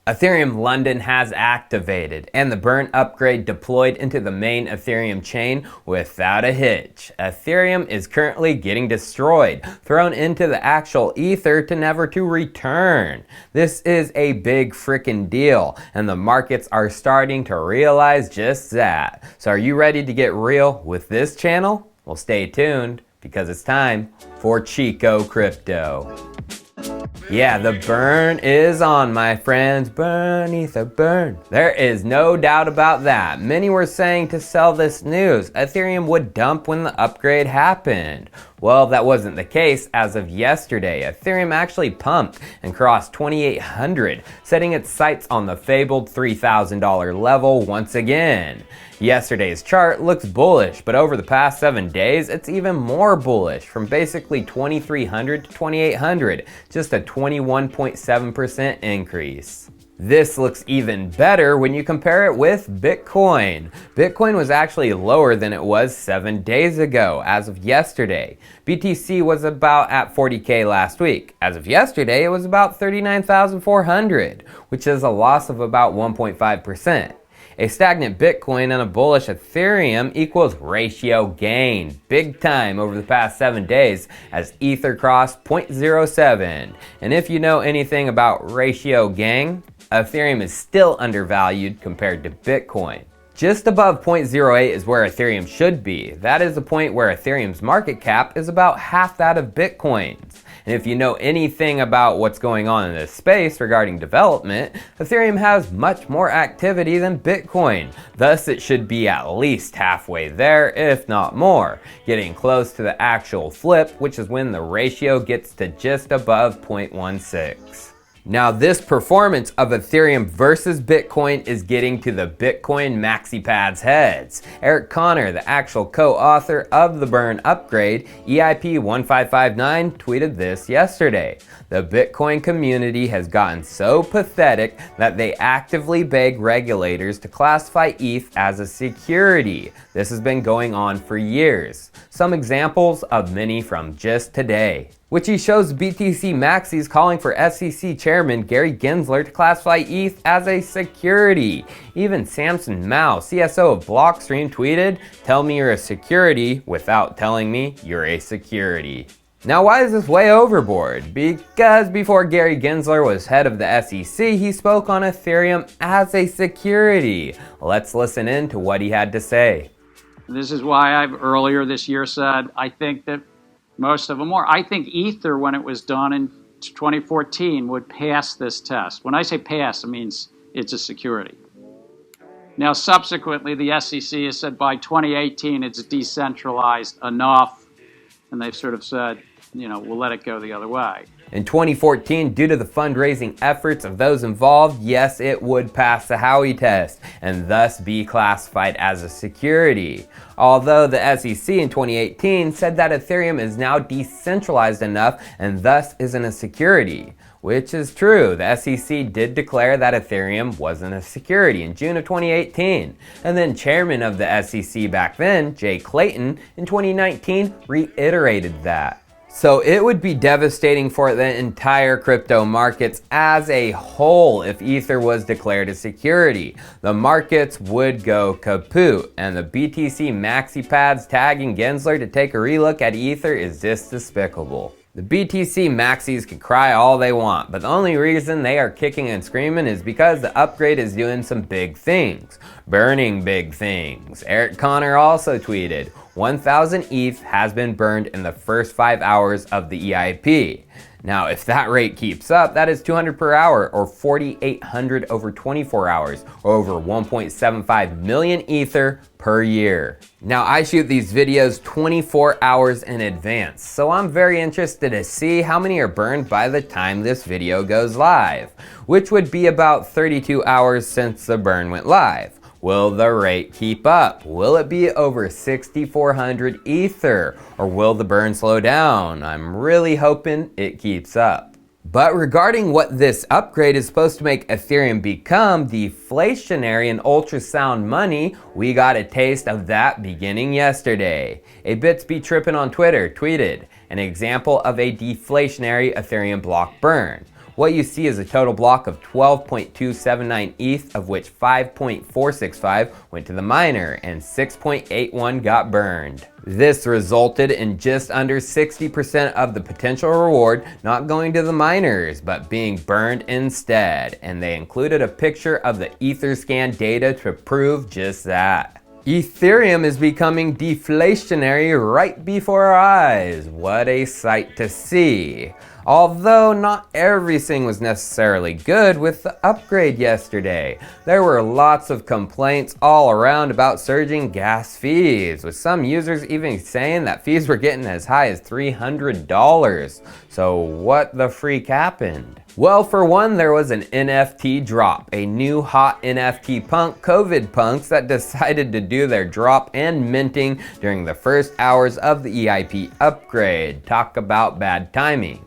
Ethereum London has activated, and the burn upgrade deployed into the main Ethereum chain without a hitch. Ethereum is currently getting destroyed, thrown into the actual ether to never to return. This is a big frickin' deal, and the markets are starting to realize just that. So are you ready to get real with this channel? Well, stay tuned, because it's time for Chico Crypto. Yeah, the burn is on, my friends. Burn, ether, burn. There is no doubt about that. Many were saying to sell this news, Ethereum would dump when the upgrade happened. Well, that wasn't the case as of yesterday. Ethereum actually pumped and crossed 2,800, setting its sights on the fabled $3,000 level once again. Yesterday's chart looks bullish, but over the past 7 days, it's even more bullish, from basically 2,300 to 2,800, just a 21.7% increase. This looks even better when you compare it with Bitcoin. Bitcoin was actually lower than it was 7 days ago, as of yesterday. BTC was about at 40K last week. As of yesterday, it was about 39,400, which is a loss of about 1.5%. A stagnant Bitcoin and a bullish Ethereum equals ratio gain, big time over the past 7 days as Ether crossed 0.07. And if you know anything about ratio gain, Ethereum is still undervalued compared to Bitcoin. Just above 0.08 is where Ethereum should be. That is the point where Ethereum's market cap is about half that of Bitcoin's. And if you know anything about what's going on in this space regarding development, Ethereum has much more activity than Bitcoin. Thus, it should be at least halfway there, if not more, getting close to the actual flip, which is when the ratio gets to just above 0.16. Now, this performance of Ethereum versus Bitcoin is getting to the Bitcoin Maxi pads heads. Eric Connor, the actual co-author of the burn upgrade, EIP1559, tweeted this yesterday. The Bitcoin community has gotten so pathetic that they actively beg regulators to classify ETH as a security. This has been going on for years. Some examples of many from just today. Which he shows BTC Maxis calling for SEC Chairman Gary Gensler to classify ETH as a security. Even Samson Mao, CSO of Blockstream, tweeted, "Tell me you're a security without telling me you're a security." Now, why is this way overboard? Because before Gary Gensler was head of the SEC, he spoke on Ethereum as a security. Let's listen in to what he had to say. This is why I've earlier this year said I think that most of them are. I think Ether, when it was done in 2014, would pass this test. When I say pass, it means it's a security. Now, subsequently, the SEC has said by 2018 it's decentralized enough, and they've sort of said, you know, we'll let it go the other way. In 2014, due to the fundraising efforts of those involved, yes, it would pass the Howey test and thus be classified as a security. Although the SEC in 2018 said that Ethereum is now decentralized enough and thus isn't a security. Which is true. The SEC did declare that Ethereum wasn't a security in June of 2018. And then chairman of the SEC back then, Jay Clayton, in 2019 reiterated that. So it would be devastating for the entire crypto markets as a whole if Ether was declared a security. The markets would go kaput, and the BTC Maxi pads tagging Gensler to take a relook at Ether is just despicable. The BTC Maxis can cry all they want, but the only reason they are kicking and screaming is because the upgrade is doing some big things. Burning big things. Eric Connor also tweeted, 1,000 ETH has been burned in the first 5 hours of the EIP. Now, if that rate keeps up, that is 200 per hour, or 4,800 over 24 hours, or over 1.75 million Ether per year. Now, I shoot these videos 24 hours in advance, so I'm very interested to see how many are burned by the time this video goes live, which would be about 32 hours since the burn went live. Will the rate keep up? Will it be over 6,400 Ether? Or will the burn slow down? I'm really hoping it keeps up. But regarding what this upgrade is supposed to make Ethereum become deflationary and ultrasound money, we got a taste of that beginning yesterday. A Bits Be Trippin' on Twitter tweeted, an example of a deflationary Ethereum block burn. what you see is a total block of 12.279 ETH, of which 5.465 went to the miner and 6.81 got burned. This resulted in just under 60% of the potential reward not going to the miners, but being burned instead, and they included a picture of the Etherscan data to prove just that. Ethereum is becoming deflationary right before our eyes. What a sight to see. Although not everything was necessarily good with the upgrade yesterday. There were lots of complaints all around about surging gas fees, with some users even saying that fees were getting as high as $300. So what the freak happened? Well, for one, there was an NFT drop, a new hot NFT punk, COVID punks, that decided to do their drop and minting during the first hours of the EIP upgrade. Talk about bad timing.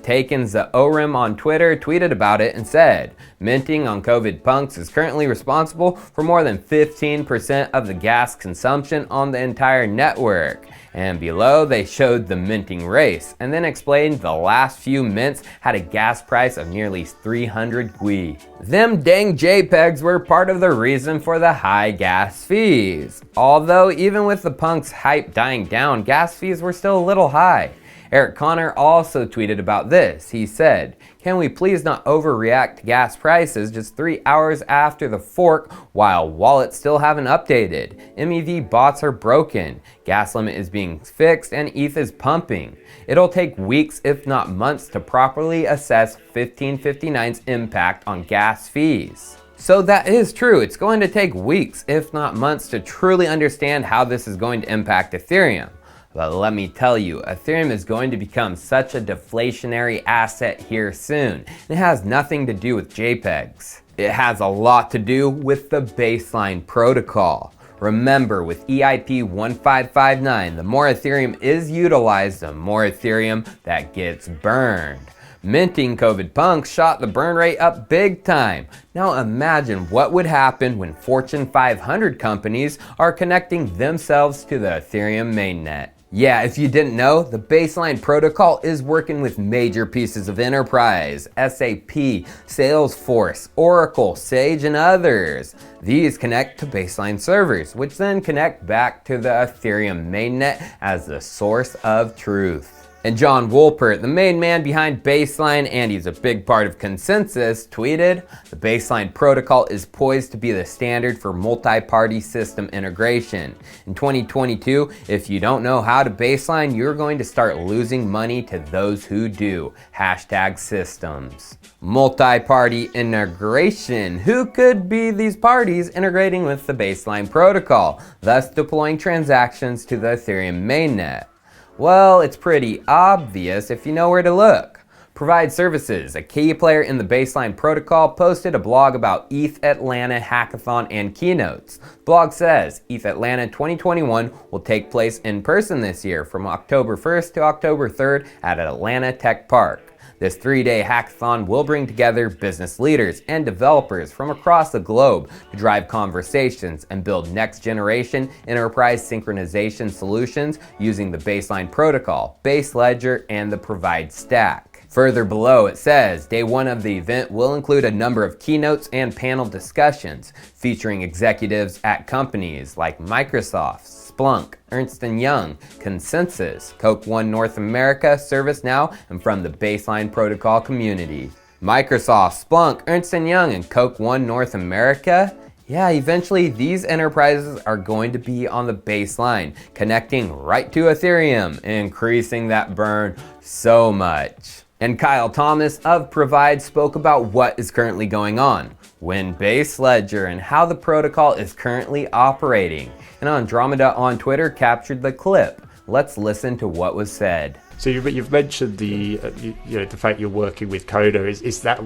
Taken Zaorim on Twitter tweeted about it and said, minting on COVID punks is currently responsible for more than 15% of the gas consumption on the entire network. And below they showed the minting race and then explained the last few mints had a gas price of nearly 300 GUI. Them dang JPEGs were part of the reason for the high gas fees. Although even with the punks hype dying down, gas fees were still a little high. Eric Connor also tweeted about this. He said, "Can we please not overreact to gas prices just 3 hours after the fork while wallets still haven't updated? MEV bots are broken, gas limit is being fixed, and ETH is pumping. It'll take weeks if not months to properly assess 1559's impact on gas fees." So that is true. It's going to take weeks if not months to truly understand how this is going to impact Ethereum. But let me tell you, Ethereum is going to become such a deflationary asset here soon. It has nothing to do with JPEGs. It has a lot to do with the baseline protocol. Remember, with EIP 1559, the more Ethereum is utilized, the more Ethereum that gets burned. Minting COVID punks shot the burn rate up big time. Now imagine what would happen when Fortune 500 companies are connecting themselves to the Ethereum mainnet. Yeah, if you didn't know, the baseline protocol is working with major pieces of enterprise, SAP, Salesforce, Oracle, Sage, and others. These connect to baseline servers, which then connect back to the Ethereum mainnet as the source of truth. And John Wolpert, the main man behind Baseline, and he's a big part of Consensus, tweeted, "The Baseline protocol is poised to be the standard for multi-party system integration. In 2022, if you don't know how to baseline, you're going to start losing money to those who do. #systems. Multi-party integration. Who could be these parties integrating with the Baseline protocol, thus deploying transactions to the Ethereum mainnet? Well, it's pretty obvious if you know where to look. Provide Services, a key player in the Baseline protocol, posted a blog about ETH Atlanta Hackathon and keynotes. The blog says ETH Atlanta 2021 will take place in person this year from October 1st to October 3rd at Atlanta Tech Park. This 3-day hackathon will bring together business leaders and developers from across the globe to drive conversations and build next-generation enterprise synchronization solutions using the Baseline protocol, Baseledger, and the Provide stack. Further below it says, day one of the event will include a number of keynotes and panel discussions featuring executives at companies like Microsoft, Splunk, Ernst & Young, Consensus, Coke One North America, ServiceNow, and from the Baseline protocol community. Microsoft, Splunk, Ernst & Young, and Coke One North America? Yeah, eventually these enterprises are going to be on the Baseline, connecting right to Ethereum, increasing that burn so much. And Kyle Thomas of Provide spoke about what is currently going on, when Baseledger, and how the protocol is currently operating. And Andromeda on Twitter captured the clip. Let's listen to what was said. So you've mentioned the fact you're working with Coda. Is that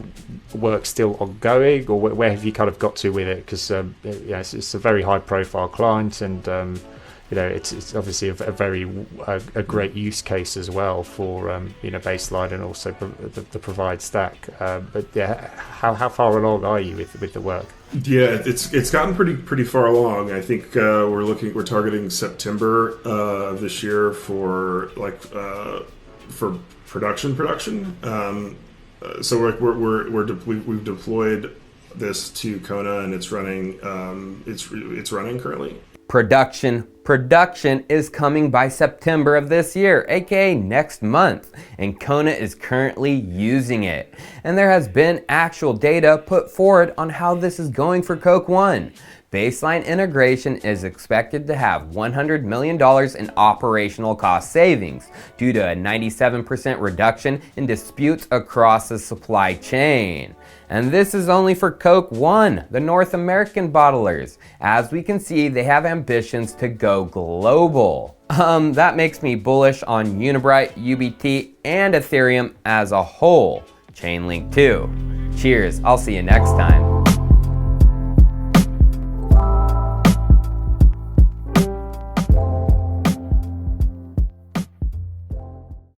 work still ongoing, or where have you kind of got to with it? Because it's a very high profile client, and it's obviously a great use case as well for Baseline and also the Provide stack. But yeah, how far along are you with the work? Yeah, it's gotten pretty far along. I think we're targeting September of this year for production. So we've deployed this to Kona, and it's running. It's running currently. Production is coming by September of this year, aka next month, and Kona is currently using it. And there has been actual data put forward on how this is going for Coke One. Baseline integration is expected to have $100 million in operational cost savings due to a 97% reduction in disputes across the supply chain. And this is only for Coke One, the North American bottlers. As we can see, they have ambitions to go global. That makes me bullish on Unibright, UBT, and Ethereum as a whole. Chainlink too. Cheers, I'll see you next time.